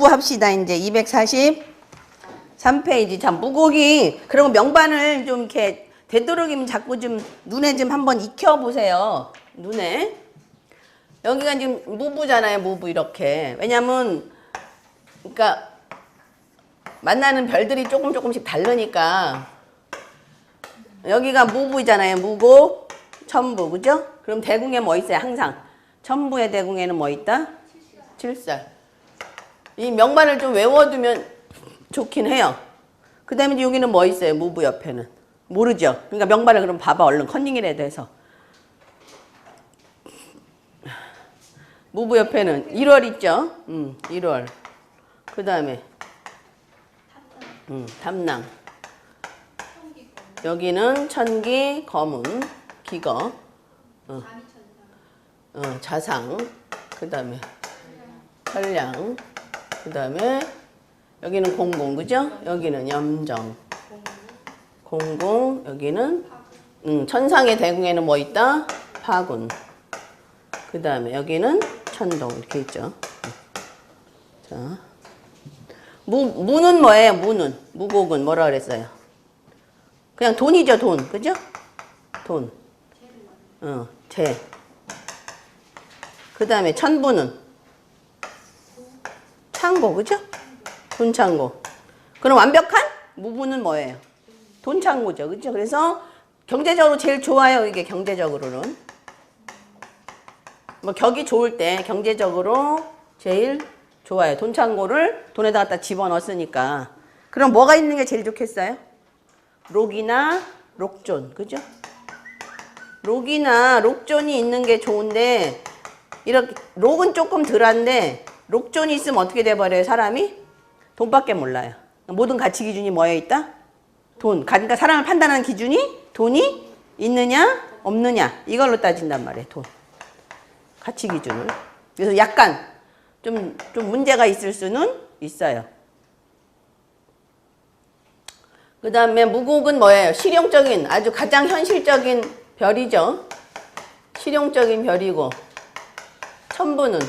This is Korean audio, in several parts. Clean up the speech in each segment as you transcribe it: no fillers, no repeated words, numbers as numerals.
무부 합시다. 이제 243페이지. 자, 무곡이, 그러면 명반을 좀 이렇게 되도록이면 자꾸 좀 눈에 좀 한번 익혀보세요. 눈에. 여기가 지금 무부잖아요. 무부 이렇게. 왜냐면, 그러니까, 만나는 별들이 조금씩 다르니까. 여기가 무부잖아요. 무곡, 천부. 그죠? 그럼 대궁에 뭐 있어요? 항상. 천부의 대궁에는 뭐 있다? 칠살. 이 명반을 좀 외워두면 좋긴 해요. 그 다음에 여기는 뭐 있어요? 무부 옆에는. 모르죠? 그러니까 명반을 그럼 봐봐. 얼른 컨닝이라도 해서. 무부 옆에는 1월 있죠? 1월. 그 다음에 탐낭. 여기는 천기, 검은, 기거. 자상. 그 다음에 현량. 그 다음에 여기는 공공, 그죠? 여기는 염정. 공공. 여기는 천상의 대궁에는 뭐 있다? 파군. 그 다음에 여기는 천동. 이렇게 있죠. 자, 무는 뭐예요? 무는. 무곡은 뭐라 그랬어요? 그냥 돈이죠, 돈. 그죠? 돈. 재. 그 다음에 천부는 창고, 그죠? 돈 창고. 그럼 완벽한 무부는 뭐예요? 돈 창고죠, 그죠? 그래서 경제적으로 제일 좋아요, 이게 경제적으로는. 뭐 격이 좋을 때 경제적으로 제일 좋아요. 돈 창고를 돈에다 갖다 집어넣었으니까. 그럼 뭐가 있는 게 제일 좋겠어요? 록이나 록존, 그죠? 록이나 록존이 있는 게 좋은데, 이렇게 록은 조금 덜한데 록존이 있으면 어떻게 돼버려요? 사람이 돈밖에 몰라요. 모든 가치 기준이 뭐에 있다? 돈. 그러니까 사람을 판단하는 기준이 돈이 있느냐 없느냐 이걸로 따진단 말이에요. 돈. 가치 기준을. 그래서 약간 좀 문제가 있을 수는 있어요. 그 다음에 무곡은 뭐예요? 실용적인, 아주 가장 현실적인 별이죠. 실용적인 별이고, 천부는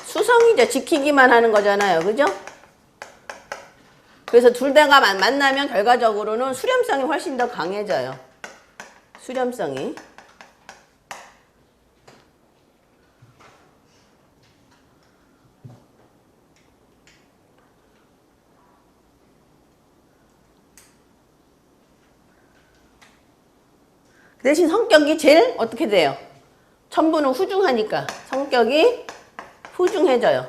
수성이죠. 지키기만 하는 거잖아요. 그죠? 그래서 둘 다가 만나면 결과적으로는 수렴성이 훨씬 더 강해져요. 수렴성이. 대신 성격이 제일 어떻게 돼요? 천부는 후중하니까 성격이 후중해져요.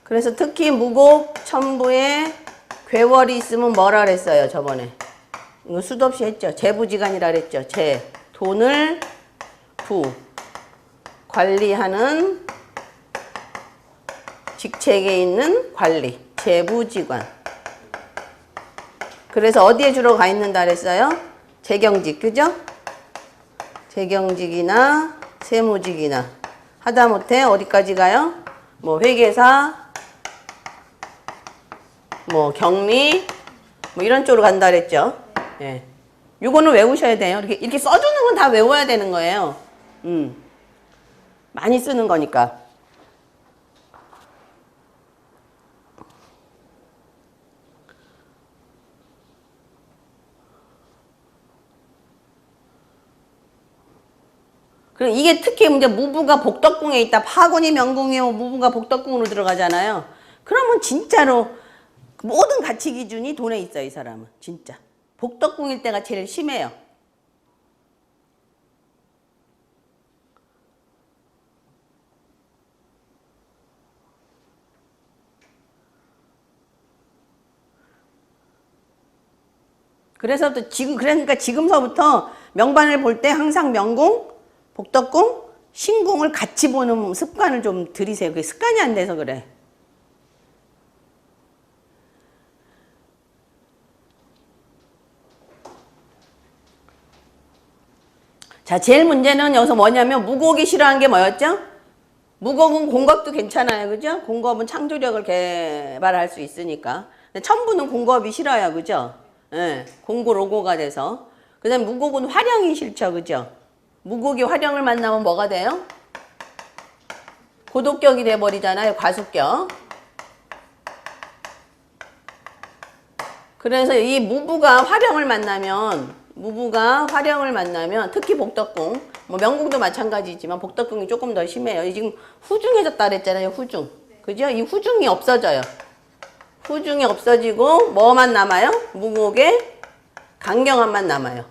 그래서 특히 무곡, 천부에 괴월이 있으면 뭐라 그랬어요, 저번에? 이거 수도 없이 했죠. 재부지간이라 그랬죠. 재, 돈을 부, 관리하는 직책에 있는 관리, 재부지관. 그래서 어디에 주로 가 있는다 그랬어요? 재경직, 그죠? 재경직이나 세무직이나 하다못해 어디까지 가요? 뭐 회계사, 뭐 경리, 뭐 이런 쪽으로 간다 그랬죠. 예. 요거는 외우셔야 돼요. 이렇게 써주는 건 다 외워야 되는 거예요. 많이 쓰는 거니까. 그리고 이게 특히 이제 무부가 복덕궁에 있다. 파군이 명궁에 무부가 복덕궁으로 들어가잖아요. 그러면 진짜로 모든 가치 기준이 돈에 있어요, 이 사람은. 진짜. 복덕궁일 때가 제일 심해요. 그래서 또 그러니까 지금서부터 명반을 볼 때 항상 명궁, 복덕궁, 신궁을 같이 보는 습관을 좀 들이세요. 그게 습관이 안 돼서 그래. 자, 제일 문제는 여기서 뭐냐면 무곡이 싫어하는 게 뭐였죠? 무곡은 공급도 괜찮아요. 그죠? 공급은 창조력을 개발할 수 있으니까. 근데 천부는 공급이 싫어요. 그죠? 예, 공고 로고가 돼서. 그 다음에 무곡은 활용이 싫죠. 그죠? 무곡이 활용을 만나면 뭐가 돼요? 고독격이 돼버리잖아요. 과수격. 그래서 이 무부가 화령을 만나면 특히 복덕궁, 뭐 명궁도 마찬가지지만 복덕궁이 조금 더 심해요. 지금 후중해졌다 그랬잖아요. 후중. 그죠? 이 후중이 없어져요. 후중이 없어지고 뭐만 남아요? 무곡의 강경함만 남아요.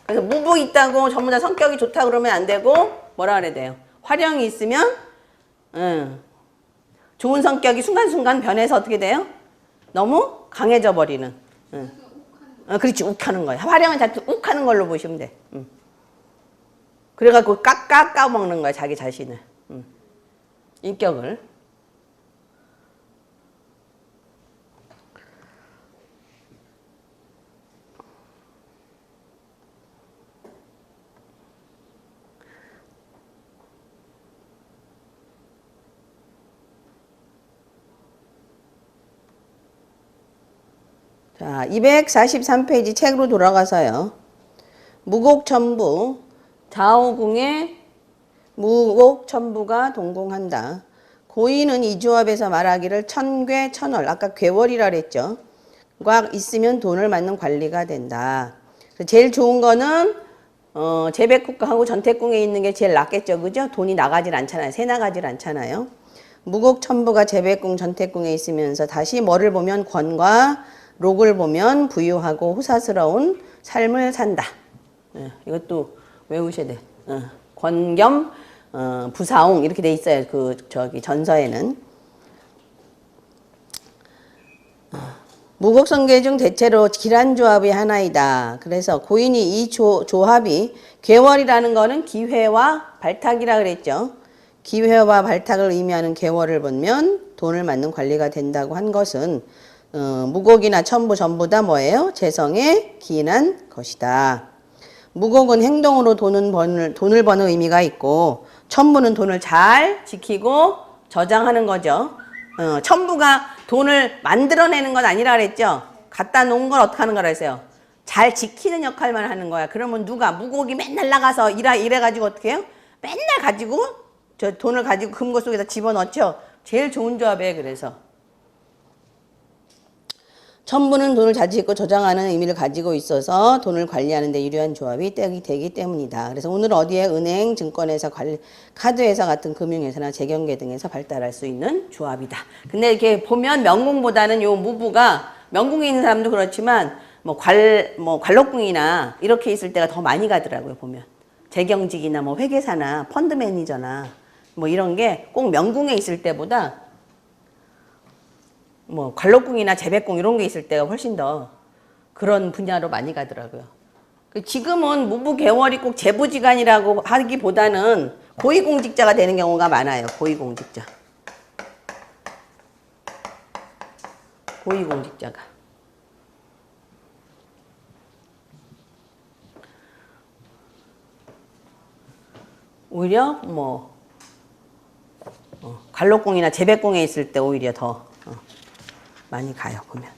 그래서 무부 있다고 전부 다 성격이 좋다 그러면 안 되고 뭐라 그래야 돼요? 화령이 있으면 좋은 성격이 순간순간 변해서 어떻게 돼요? 너무 강해져 버리는. 그렇지, 욱하는 거예요. 화령은 자꾸 욱하는 걸로 보시면 돼. 그래갖고 까먹는 거야, 자기 자신을. 인격을. 자, 243페이지 책으로 돌아가서요. 무곡천부, 좌우궁에 무곡천부가 동궁한다. 고인은 이 조합에서 말하기를 천괴 천월, 아까 괴월이라 그랬죠. 꽉 있으면 돈을 맞는 관리가 된다. 제일 좋은 거는 재백궁하고 전택궁에 있는 게 제일 낫겠죠. 그죠? 돈이 나가질 않잖아요. 새 나가질 않잖아요. 무곡천부가 재백궁, 전택궁에 있으면서 다시 뭐를 보면 권과 록을 보면 부유하고 호사스러운 삶을 산다. 이것도 외우셔야 돼. 권겸 부사옹 이렇게 돼 있어요. 저기 전서에는. 무곡성계 중 대체로 기란조합이 하나이다. 그래서 고인이 이 조합이 괴월이라는 거는 기회와 발탁이라 그랬죠. 기회와 발탁을 의미하는 괴월을 보면 돈을 맞는 관리가 된다고 한 것은 무곡이나 천부 전부 다 뭐예요? 재성에 기인한 것이다. 무곡은 행동으로 돈을 버는 의미가 있고 천부는 돈을 잘 지키고 저장하는 거죠. 천부가 돈을 만들어내는 건 아니라 그랬죠. 갖다 놓은 걸 어떻게 하는 거라 했어요? 잘 지키는 역할만 하는 거야. 그러면 누가 무곡이 맨날 나가서 이래가지고 어떻게 해요? 맨날 가지고 저 돈을 가지고 금고 속에다 집어넣죠. 제일 좋은 조합이에요. 그래서 천부는 돈을 잘 지키고 저장하는 의미를 가지고 있어서 돈을 관리하는 데 유리한 조합이 되기 때문이다. 그래서 오늘 어디에 은행, 증권회사, 카드회사 같은 금융회사나 재경계 등에서 발달할 수 있는 조합이다. 근데 이렇게 보면 명궁보다는 요 무부가 명궁에 있는 사람도 그렇지만 관록궁이나 이렇게 있을 때가 더 많이 가더라고요. 보면 재경직이나 회계사나 펀드 매니저나 이런 게 꼭 명궁에 있을 때보다 관록궁이나 재백궁 이런 게 있을 때가 훨씬 더 그런 분야로 많이 가더라고요. 지금은 무부개월이 꼭 재부지간이라고 하기보다는 고위공직자가 되는 경우가 많아요. 고위공직자. 고위공직자가. 오히려 관록궁이나 재백궁에 있을 때 오히려 더 많이 가요. 보면.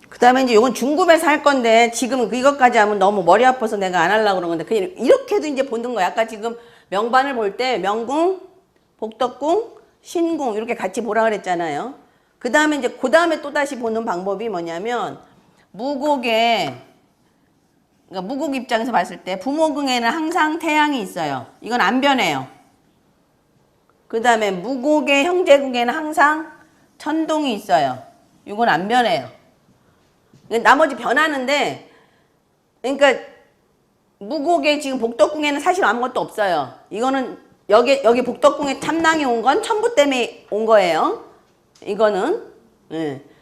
그 다음에 이제 이건 중급에서 할 건데 지금 이것까지 하면 너무 머리 아파서 내가 안 하려고 그런 건데 그냥 이렇게도 이제 보는 거야. 아까 지금 명반을 볼 때 명궁, 복덕궁, 신궁 이렇게 같이 보라 그랬잖아요. 그 다음에 이제 그 다음에 또 다시 보는 방법이 뭐냐면 그러니까 무곡 입장에서 봤을 때 부모궁에는 항상 태양이 있어요. 이건 안 변해요. 그 다음에 무곡의 형제궁에는 항상 천동이 있어요. 이건 안 변해요. 나머지 변하는데, 그러니까 무곡의 지금 복덕궁에는 사실 아무것도 없어요. 이거는 여기 복덕궁에 탐낭이 온 건 천부 때문에 온 거예요. 이거는.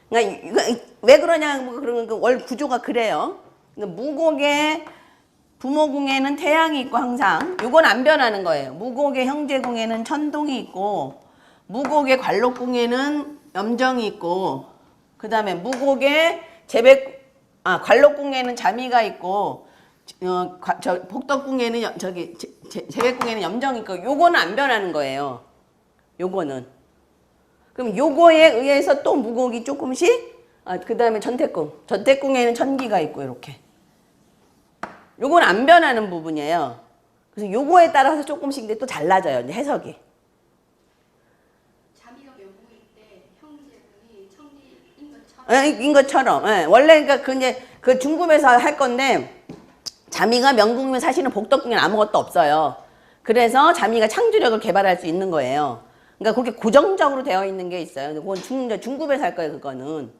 그러니까 왜 그러냐 그러면 월 구조가 그래요. 무곡의 부모궁에는 태양이 있고 항상 이건 안 변하는 거예요. 무곡의 형제궁에는 천동이 있고 무곡의 관록궁에는 염정이 있고 그 다음에 무곡의 관록궁에는 자미가 있고 저 복덕궁에는 재백궁에는 염정이 있고 요거는 안 변하는 거예요. 요거는. 그럼 요거에 의해서 또 무곡이 조금씩 그 다음에 전태궁. 전태궁에는 천기가 있고 이렇게. 요건 안 변하는 부분이에요. 그래서 요거에 따라서 조금씩 근데 또 달라져요. 이제 해석이. 자미가 명궁일 때 형제분이 천기인 것처럼. 인 것처럼. 예. 원래 그러니까 이제 그 중급에서 할 건데 자미가 명궁이면 사실은 복덕궁에는 아무것도 없어요. 그래서 자미가 창조력을 개발할 수 있는 거예요. 그러니까 그렇게 고정적으로 되어 있는 게 있어요. 그건 중급에서 할 거예요, 그거는.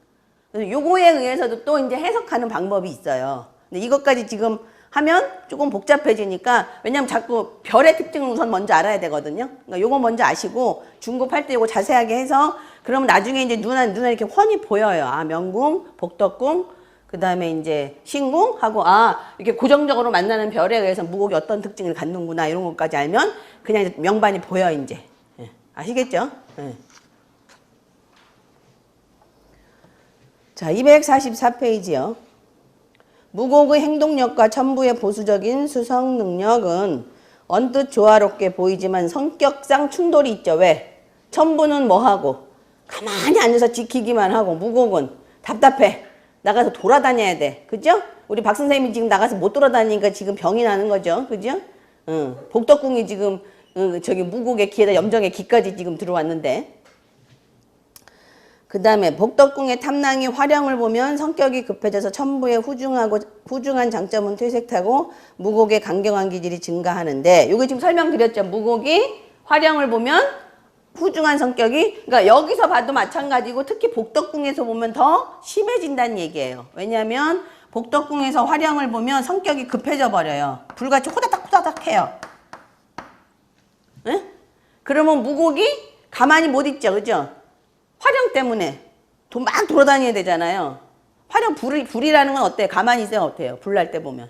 그래서 요거에 의해서도 또 이제 해석하는 방법이 있어요. 근데 이것까지 지금 하면 조금 복잡해지니까, 왜냐면 자꾸 별의 특징을 우선 먼저 알아야 되거든요. 그러니까 요거 먼저 아시고 중급할 때 요거 자세하게 해서 그러면 나중에 이제 눈에 이렇게 훤히 보여요. 아, 명궁, 복덕궁, 그 다음에 이제 신궁하고 이렇게 고정적으로 만나는 별에 의해서 무곡이 어떤 특징을 갖는구나 이런 것까지 알면 그냥 이제 명반이 보여 이제. 예. 아시겠죠? 예. 자, 244페이지요. 무곡의 행동력과 천부의 보수적인 수성 능력은 언뜻 조화롭게 보이지만 성격상 충돌이 있죠. 왜? 천부는 뭐하고? 가만히 앉아서 지키기만 하고 무곡은 답답해. 나가서 돌아다녀야 돼. 그죠? 우리 박 선생님이 지금 나가서 못 돌아다니니까 지금 병이 나는 거죠. 그죠? 복덕궁이 지금 저기 무곡의 기에다 염정의 기까지 지금 들어왔는데, 그 다음에 복덕궁의 탐낭이 화령을 보면 성격이 급해져서 천부의 후중한 장점은 퇴색하고 무곡의 강경한 기질이 증가하는데, 요거 지금 설명드렸죠. 무곡이 화령을 보면 후중한 성격이, 그러니까 여기서 봐도 마찬가지고 특히 복덕궁에서 보면 더 심해진다는 얘기예요. 왜냐하면 복덕궁에서 화령을 보면 성격이 급해져 버려요. 불같이 호다닥 해요. 에? 그러면 무곡이 가만히 못 있죠. 그죠? 화령 때문에 막 돌아다녀야 되잖아요. 화령 불이라는 건 어때요? 가만히 있으면 어때요? 불 날 때 보면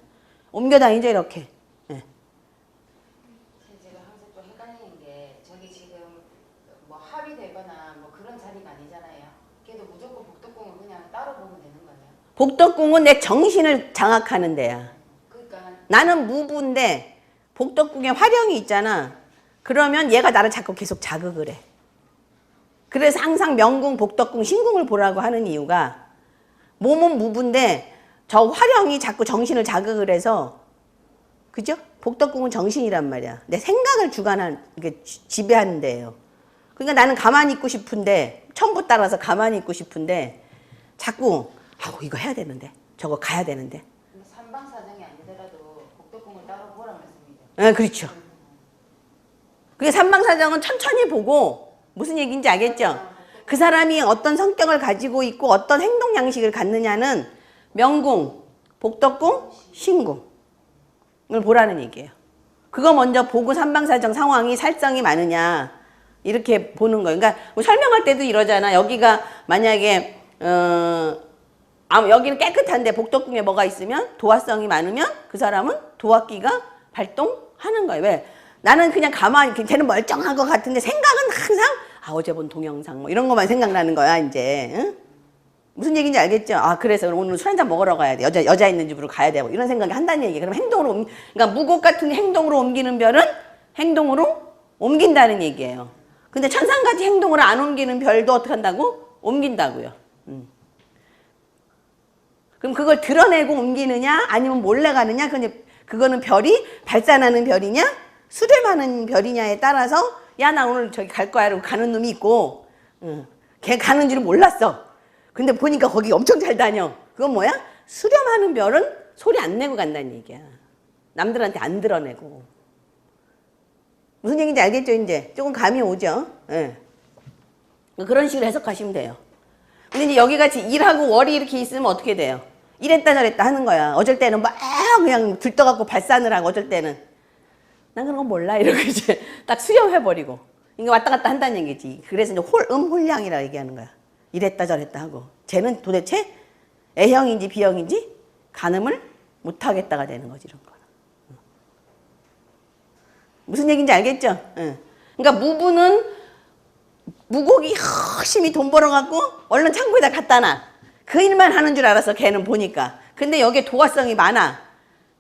옮겨 다니죠 이렇게. 네. 제가 항상 좀 헷갈리는 게, 저기 지금 뭐 합의되거나 뭐 그런 자리가 아니잖아요. 그래도 무조건 복덕궁을 그냥 따로 보면 되는 거예요. 복덕궁은 내 정신을 장악하는 데야. 그러니까 나는 무부인데 복덕궁에 화령이 있잖아. 그러면 얘가 나를 자꾸 계속 자극을 해. 그래서 항상 명궁, 복덕궁, 신궁을 보라고 하는 이유가, 몸은 무부인데 저 화령이 자꾸 정신을 자극을 해서, 그죠? 복덕궁은 정신이란 말이야. 내 생각을 이게 지배하는 데예요. 그러니까 나는 가만히 있고 싶은데, 천부 따라서 가만히 있고 싶은데 자꾸 이거 해야 되는데, 저거 가야 되는데. 삼방사정이 아니더라도 복덕궁을 따로 보란 말씀이죠. 네, 그렇죠. 그게 삼방사정은 천천히 보고, 무슨 얘기인지 알겠죠? 그 사람이 어떤 성격을 가지고 있고 어떤 행동 양식을 갖느냐는 명궁, 복덕궁, 신궁을 보라는 얘기예요. 그거 먼저 보고 삼방사정 상황이 살성이 많으냐 이렇게 보는 거예요. 그러니까 뭐 설명할 때도 이러잖아. 여기가 만약에 여기는 깨끗한데 복덕궁에 뭐가 있으면, 도화성이 많으면 그 사람은 도화기가 발동하는 거예요. 왜? 나는 그냥 가만히, 걔는 멀쩡한 것 같은데 생각은 항상 어제 본 동영상 뭐 이런 것만 생각나는 거야 이제. 응? 무슨 얘기인지 알겠죠? 그래서 오늘 술 한잔 먹으러 가야 돼. 여자 있는 집으로 가야 되고 이런 생각이 한다는 얘기. 그럼 행동으로 그러니까 무곡 같은 행동으로 옮기는 별은 행동으로 옮긴다는 얘기예요. 근데 천상같이 행동으로 안 옮기는 별도 어떻게 한다고? 옮긴다고요. 그럼 그걸 드러내고 옮기느냐 아니면 몰래 가느냐, 그거는 별이 발산하는 별이냐 수렴하는 별이냐에 따라서, 야 나 오늘 저기 갈 거야 이러고 가는 놈이 있고, 걔 가는 줄은 몰랐어. 근데 보니까 거기 엄청 잘 다녀. 그건 뭐야? 수렴하는 별은 소리 안 내고 간다는 얘기야. 남들한테 안 드러내고. 무슨 얘기인지 알겠죠? 이제 조금 감이 오죠? 예. 그런 식으로 해석하시면 돼요. 근데 이제 여기 같이 일하고 월이 이렇게 있으면 어떻게 돼요? 이랬다 저랬다 하는 거야. 어쩔 때는 막 그냥 들떠갖고 발산을 하고, 어쩔 때는 난 그런 거 몰라 이러고 이제 딱 수렴해버리고, 이게 왔다 갔다 한다는 얘기지. 그래서 이제 홀량이라고 얘기하는 거야. 이랬다 저랬다 하고, 쟤는 도대체 A형인지 B형인지 가늠을 못하겠다가 되는 거지, 이런 거. 무슨 얘기인지 알겠죠? 그러니까 무부는 무곡이 열심히 돈 벌어갖고 얼른 창고에다 갖다 놔. 그 일만 하는 줄 알았어, 걔는 보니까. 근데 여기에 도화성이 많아.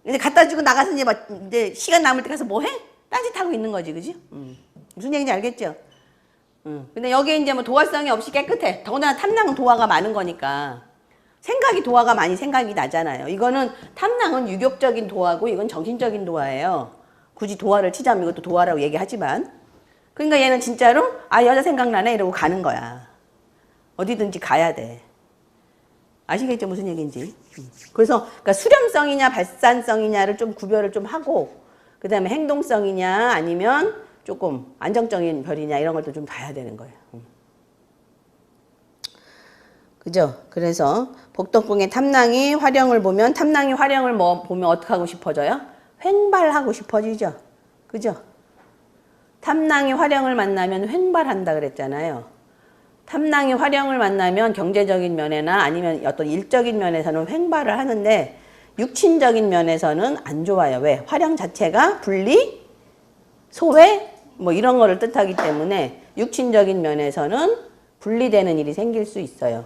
이제 갖다 주고 나가서 이제 막 이제 시간 남을 때 가서 뭐 해? 딴짓하고 있는 거지, 그지? 무슨 얘기인지 알겠죠? 근데 여기에 이제 뭐 도화성이 없이 깨끗해. 더군다나 탐낭은 도화가 많은 거니까. 생각이 도화가 많이 생각이 나잖아요. 이거는 탐낭은 유격적인 도화고 이건 정신적인 도화예요. 굳이 도화를 치자면 이것도 도화라고 얘기하지만. 그러니까 얘는 진짜로 아 여자 생각나네 이러고 가는 거야. 어디든지 가야 돼. 아시겠죠? 무슨 얘기인지. 그래서 그러니까 수렴성이냐 발산성이냐를 좀 구별을 좀 하고 그 다음에 행동성이냐 아니면 조금 안정적인 별이냐 이런 것도 좀 봐야 되는 거예요. 그죠? 그래서 복덕궁의 탐낭이 화령을 보면 탐낭이 화령을 뭐 보면 어떻게 하고 싶어져요? 횡발하고 싶어지죠. 그죠? 탐낭이 화령을 만나면 횡발한다 그랬잖아요. 탐낭이 화령을 만나면 경제적인 면에나 아니면 어떤 일적인 면에서는 횡발을 하는데 육친적인 면에서는 안 좋아요. 왜? 화령 자체가 분리, 소외 뭐 이런 거를 뜻하기 때문에 육친적인 면에서는 분리되는 일이 생길 수 있어요.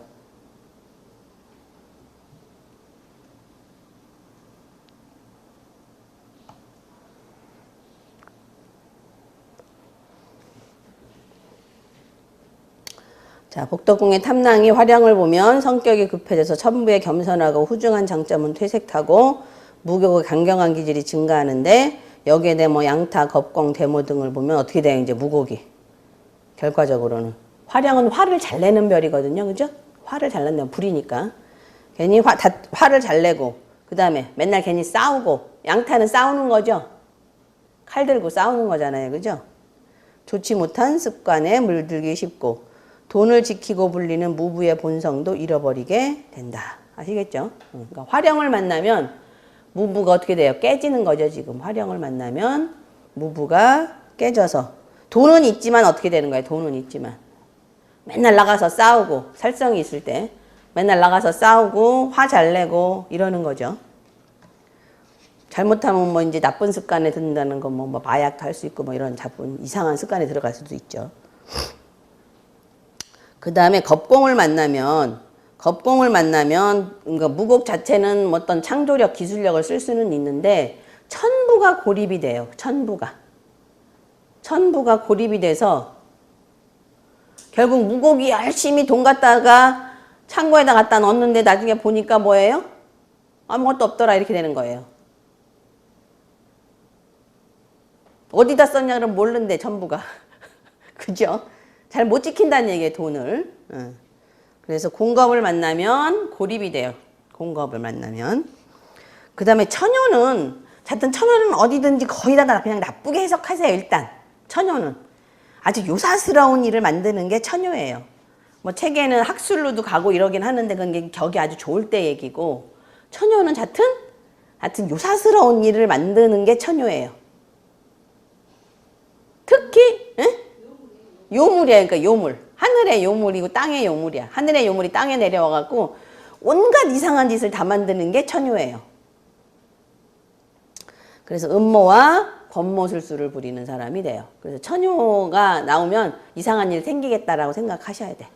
자, 복덕궁의 탐낭이 화령을 보면 성격이 급해져서 천부에 겸손하고 후중한 장점은 퇴색하고 무격의 강경한 기질이 증가하는데 여기에 대해 뭐 양타, 겁공, 대모 등을 보면 어떻게 돼요? 이제 무곡이. 결과적으로는. 화령은 화를 잘 내는 별이거든요. 그죠? 화를 잘 낸다면 불이니까. 괜히 화를 잘 내고 그 다음에 맨날 괜히 싸우고 양타는 싸우는 거죠. 칼 들고 싸우는 거잖아요. 그죠? 좋지 못한 습관에 물들기 쉽고 돈을 지키고 불리는 무부의 본성도 잃어버리게 된다. 아시겠죠? 그러니까 화령을 만나면 무부가 어떻게 돼요? 깨지는 거죠. 지금 화령을 만나면 무부가 깨져서 돈은 있지만 어떻게 되는 거예요? 돈은 있지만 맨날 나가서 싸우고 살성이 있을 때 맨날 나가서 싸우고 화 잘 내고 이러는 거죠. 잘못하면 뭐 이제 나쁜 습관에 든다는 건 뭐 마약도 할 수 있고 뭐 이런 나쁜 이상한 습관에 들어갈 수도 있죠. 그 다음에 겁공을 만나면 그러니까 무곡 자체는 어떤 창조력, 기술력을 쓸 수는 있는데 천부가 고립이 돼요. 천부가 고립이 돼서 결국 무곡이 열심히 돈 갖다가 창고에다 갖다 넣었는데 나중에 보니까 뭐예요? 아무것도 없더라 이렇게 되는 거예요. 어디다 썼냐 그러면 모르는데 천부가. 그죠? 잘 못 지킨다는 얘기예요, 돈을. 그래서 공겁을 만나면 고립이 돼요. 공겁을 만나면. 그 다음에 처녀는 어디든지 거의 다 그냥 나쁘게 해석하세요, 일단. 처녀는. 아주 요사스러운 일을 만드는 게 처녀예요. 뭐 책에는 학술로도 가고 이러긴 하는데 그게 격이 아주 좋을 때 얘기고 처녀는 하여튼 요사스러운 일을 만드는 게 처녀예요. 특히 요물이야. 그러니까 요물. 하늘의 요물이고 땅의 요물이야. 하늘의 요물이 땅에 내려와갖고 온갖 이상한 짓을 다 만드는 게 처녀예요. 그래서 음모와 권모술수를 부리는 사람이 돼요. 그래서 처녀가 나오면 이상한 일 생기겠다라고 생각하셔야 돼.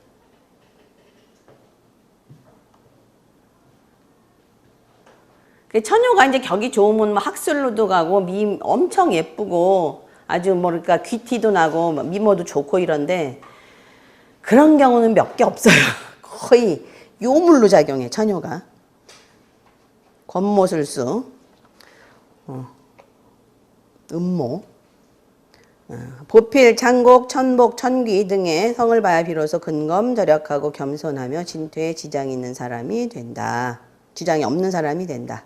처녀가 이제 격이 좋으면 뭐 학술로도 가고 엄청 예쁘고 아주 그러니까 귀티도 나고 미모도 좋고 이런데 그런 경우는 몇 개 없어요. 거의 요물로 작용해 처녀가. 권모술수, 음모, 보필, 창곡, 천복, 천귀 등의 성을 봐야 비로소 근검, 절약하고 겸손하며 진퇴에 지장이 있는 사람이 된다. 지장이 없는 사람이 된다.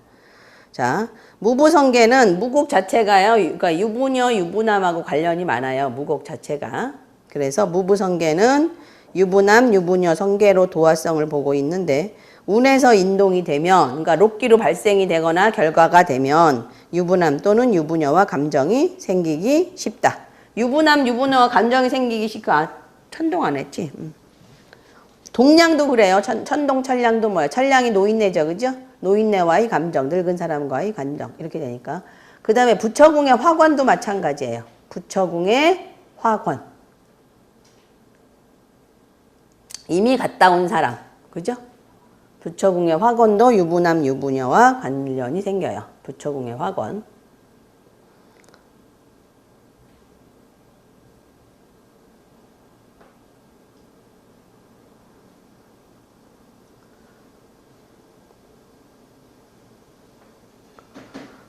자, 무부성계는 무곡 자체가요. 그러니까 유부녀, 유부남하고 관련이 많아요. 무곡 자체가. 그래서 무부성계는 유부남, 유부녀 성계로 도화성을 보고 있는데 운에서 인동이 되면 그러니까 록기로 발생이 되거나 결과가 되면 유부남 또는 유부녀와 감정이 생기기 쉽다. 유부남, 유부녀와 감정이 생기기 쉽고 천동 안 했지? 동량도 그래요. 천동, 천량도 뭐야? 천량이 노인네죠. 그죠? 노인네와의 감정, 늙은 사람과의 감정 이렇게 되니까. 그 다음에 부처궁의 화관도 마찬가지예요. 부처궁의 화관. 이미 갔다 온 사람. 그죠? 부처궁의 화관도 유부남, 유부녀와 관련이 생겨요. 부처궁의 화권.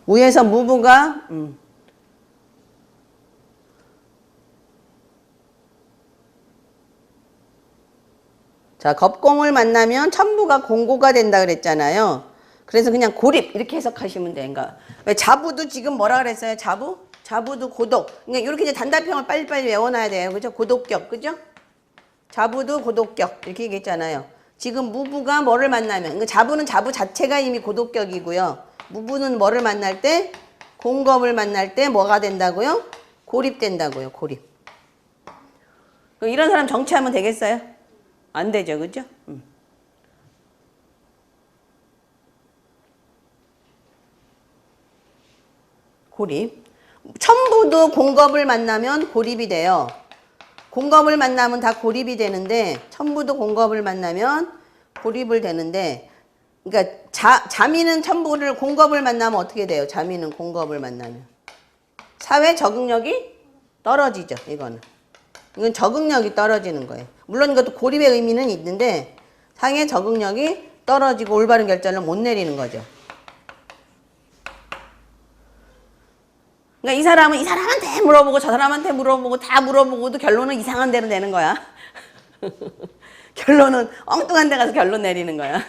위에서 무부가 자, 겁공을 만나면 천부가 공고가 된다 그랬잖아요. 그래서 그냥 고립 이렇게 해석하시면 돼요. 그러니까 왜 자부도 지금 뭐라 그랬어요? 자부? 자부도 고독. 그러니까 이렇게 이제 단답형을 빨리빨리 외워놔야 돼요. 그죠? 고독격. 그죠? 자부도 고독격 이렇게 얘기했잖아요. 지금 무부가 뭐를 만나면 그러니까 자부는 자부 자체가 이미 고독격이고요. 무부는 뭐를 만날 때? 공겁을 만날 때 뭐가 된다고요? 고립된다고요. 고립. 그럼 이런 사람 정치하면 되겠어요? 안 되죠. 그죠? 고립. 천부도 공겁을 만나면 고립이 돼요. 공겁을 만나면 다 고립이 되는데 천부도 공겁을 만나면 고립을 되는데 그러니까 자미는 천부를 공겁을 만나면 어떻게 돼요? 자미는 공겁을 만나면 사회 적응력이 떨어지죠. 이건 적응력이 떨어지는 거예요. 물론 이것도 고립의 의미는 있는데 상의 적응력이 떨어지고 올바른 결정을 못 내리는 거죠. 그러니까 이 사람은 이 사람한테 물어보고 저 사람한테 물어보고 다 물어보고도 결론은 이상한 대로 내는 거야. 결론은 엉뚱한 데 가서 결론 내리는 거야.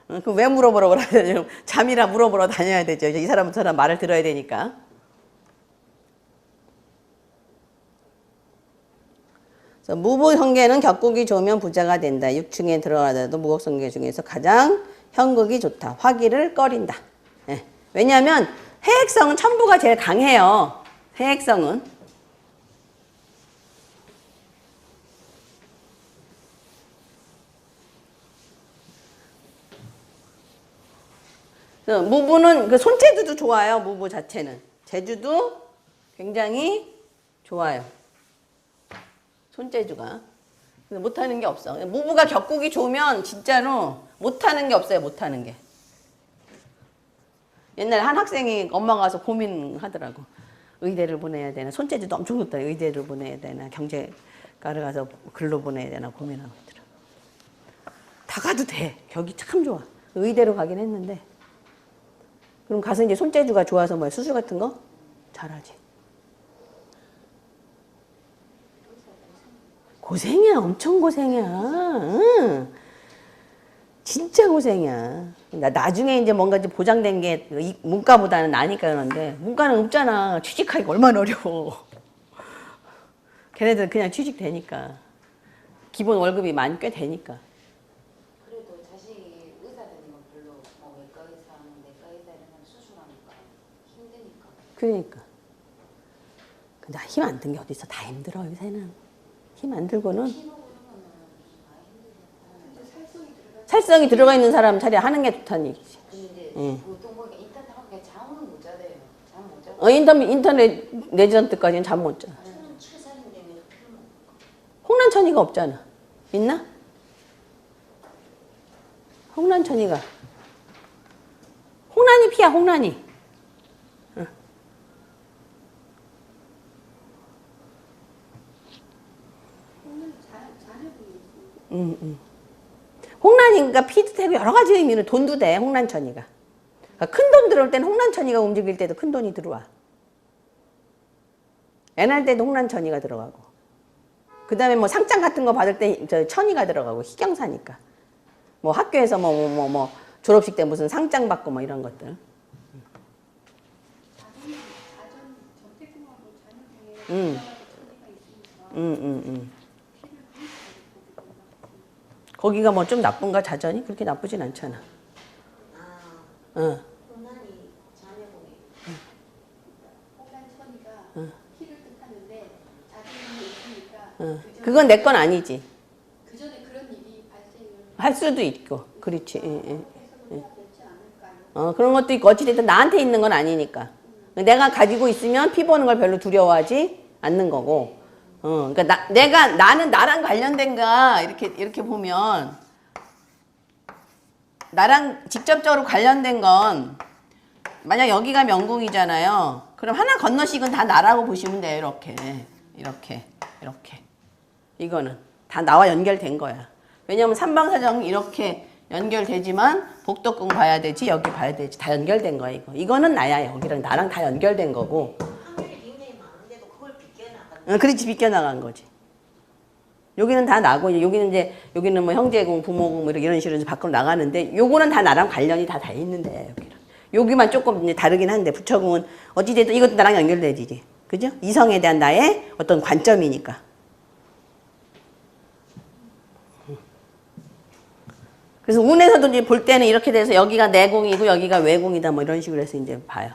그럼 왜 물어보러 그러냐? 잠이라 물어보러 다녀야 되죠. 이 사람은 저 사람 말을 들어야 되니까. 무부성계는 격국이 좋으면 부자가 된다. 6층에 들어가더라도 무곡성계 중에서 가장 형극이 좋다. 화기를 꺼린다. 네. 왜냐하면 해액성은 천부가 제일 강해요. 해액성은. 무부는 그 손재주도 좋아요. 무부 자체는. 재주도 굉장히 좋아요. 손재주가. 못하는 게 없어. 무부가 격국이 좋으면 진짜로 못하는 게 없어요. 못하는 게. 옛날에 한 학생이 엄마가 와서 고민하더라고. 의대를 보내야 되나. 손재주도 엄청 좋다. 의대를 보내야 되나. 경제과를 가서 글로 보내야 되나 고민하고 있더라고. 다 가도 돼. 격이 참 좋아. 의대로 가긴 했는데. 그럼 가서 이제 손재주가 좋아서 뭐야. 수술 같은 거 잘하지. 고생이야. 엄청 고생이야. 응. 진짜 고생이야. 나중에 이제 뭔가 이제 보장된 게 문과보다는 나니까 그러는데 문과는 없잖아. 취직하기가 얼마나 어려워. 걔네들 그냥 취직되니까. 기본 월급이 많이 꽤 되니까. 그래도 자식이 의사 되는 건 별로 뭐 외과 의사, 내과 의사 이런 사람 수술하니까 힘드니까. 그러니까. 근데 힘 안 든 게 어디 있어. 다 힘들어 요새는. 힘 안 들고는. 살성이 들어가 있는 사람 차라리 하는 게 좋다는 얘기지. 근데 응. 보통 보니까 인터넷 하면 잠은 못 자대요. 잠 못 자고. 인터넷 내전 때까지는 잠 못 자. 홍란천이가 없잖아. 있나? 홍란천이가. 홍란이 피야, 홍란이. 응. 홍란이가 피도 되고 여러 가지 의미는 돈도 돼, 홍란천이가. 그러니까 큰 돈 들어올 때는 홍란천이가 움직일 때도 큰 돈이 들어와. 애날 때도 홍란천이가 들어가고. 그 다음에 뭐 상장 같은 거 받을 때 천이가 들어가고, 희경사니까. 뭐 학교에서 뭐 졸업식 때 무슨 상장 받고 뭐 이런 것들. 거기가 뭐 좀 나쁜가 자전이? 그렇게 나쁘진 않잖아. 호난이 자녀공이 홍란천이가 피를 뜻하는데 자존심이 있으니까 그건 내 건 아니지. 그 전에 그런 일이 발생을 할 수도 있고. 그렇지. 해석을 해야 되지 않을까요? 그런 것도 있고 어찌됐든 나한테 있는 건 아니니까. 내가 가지고 있으면 피 보는 걸 별로 두려워하지 않는 거고. 그러니까 나는 나랑 관련된가 이렇게 보면 나랑 직접적으로 관련된 건 만약 여기가 명궁이잖아요. 그럼 하나 건너씩은 다 나라고 보시면 돼요. 이렇게. 이렇게. 이렇게. 이거는 다 나와 연결된 거야. 왜냐면 삼방사정 이렇게 연결되지만 복덕궁 봐야 되지, 여기 봐야 되지. 다 연결된 거야, 이거. 이거는 나야, 여기랑 나랑 다 연결된 거고. 확률이 굉장히 많은데도 그걸 비껴나가는 응, 그렇지, 비껴나간 거지. 여기는 다 나고, 여기는 이제, 여기는 뭐 형제궁, 부모궁, 뭐 이런 식으로 이제 밖으로 나가는데, 요거는 다 나랑 관련이 다 있는데, 여기랑. 여기만 조금 이제 다르긴 한데, 부처궁은 어찌됐든 이것도 나랑 연결되지. 그죠? 이성에 대한 나의 어떤 관점이니까. 그래서 운에서도 이제 볼 때는 이렇게 돼서 여기가 내공이고 여기가 외공이다 뭐 이런 식으로 해서 이제 봐요.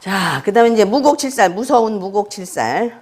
자, 그 다음에 이제 무곡칠살, 무서운 무곡칠살.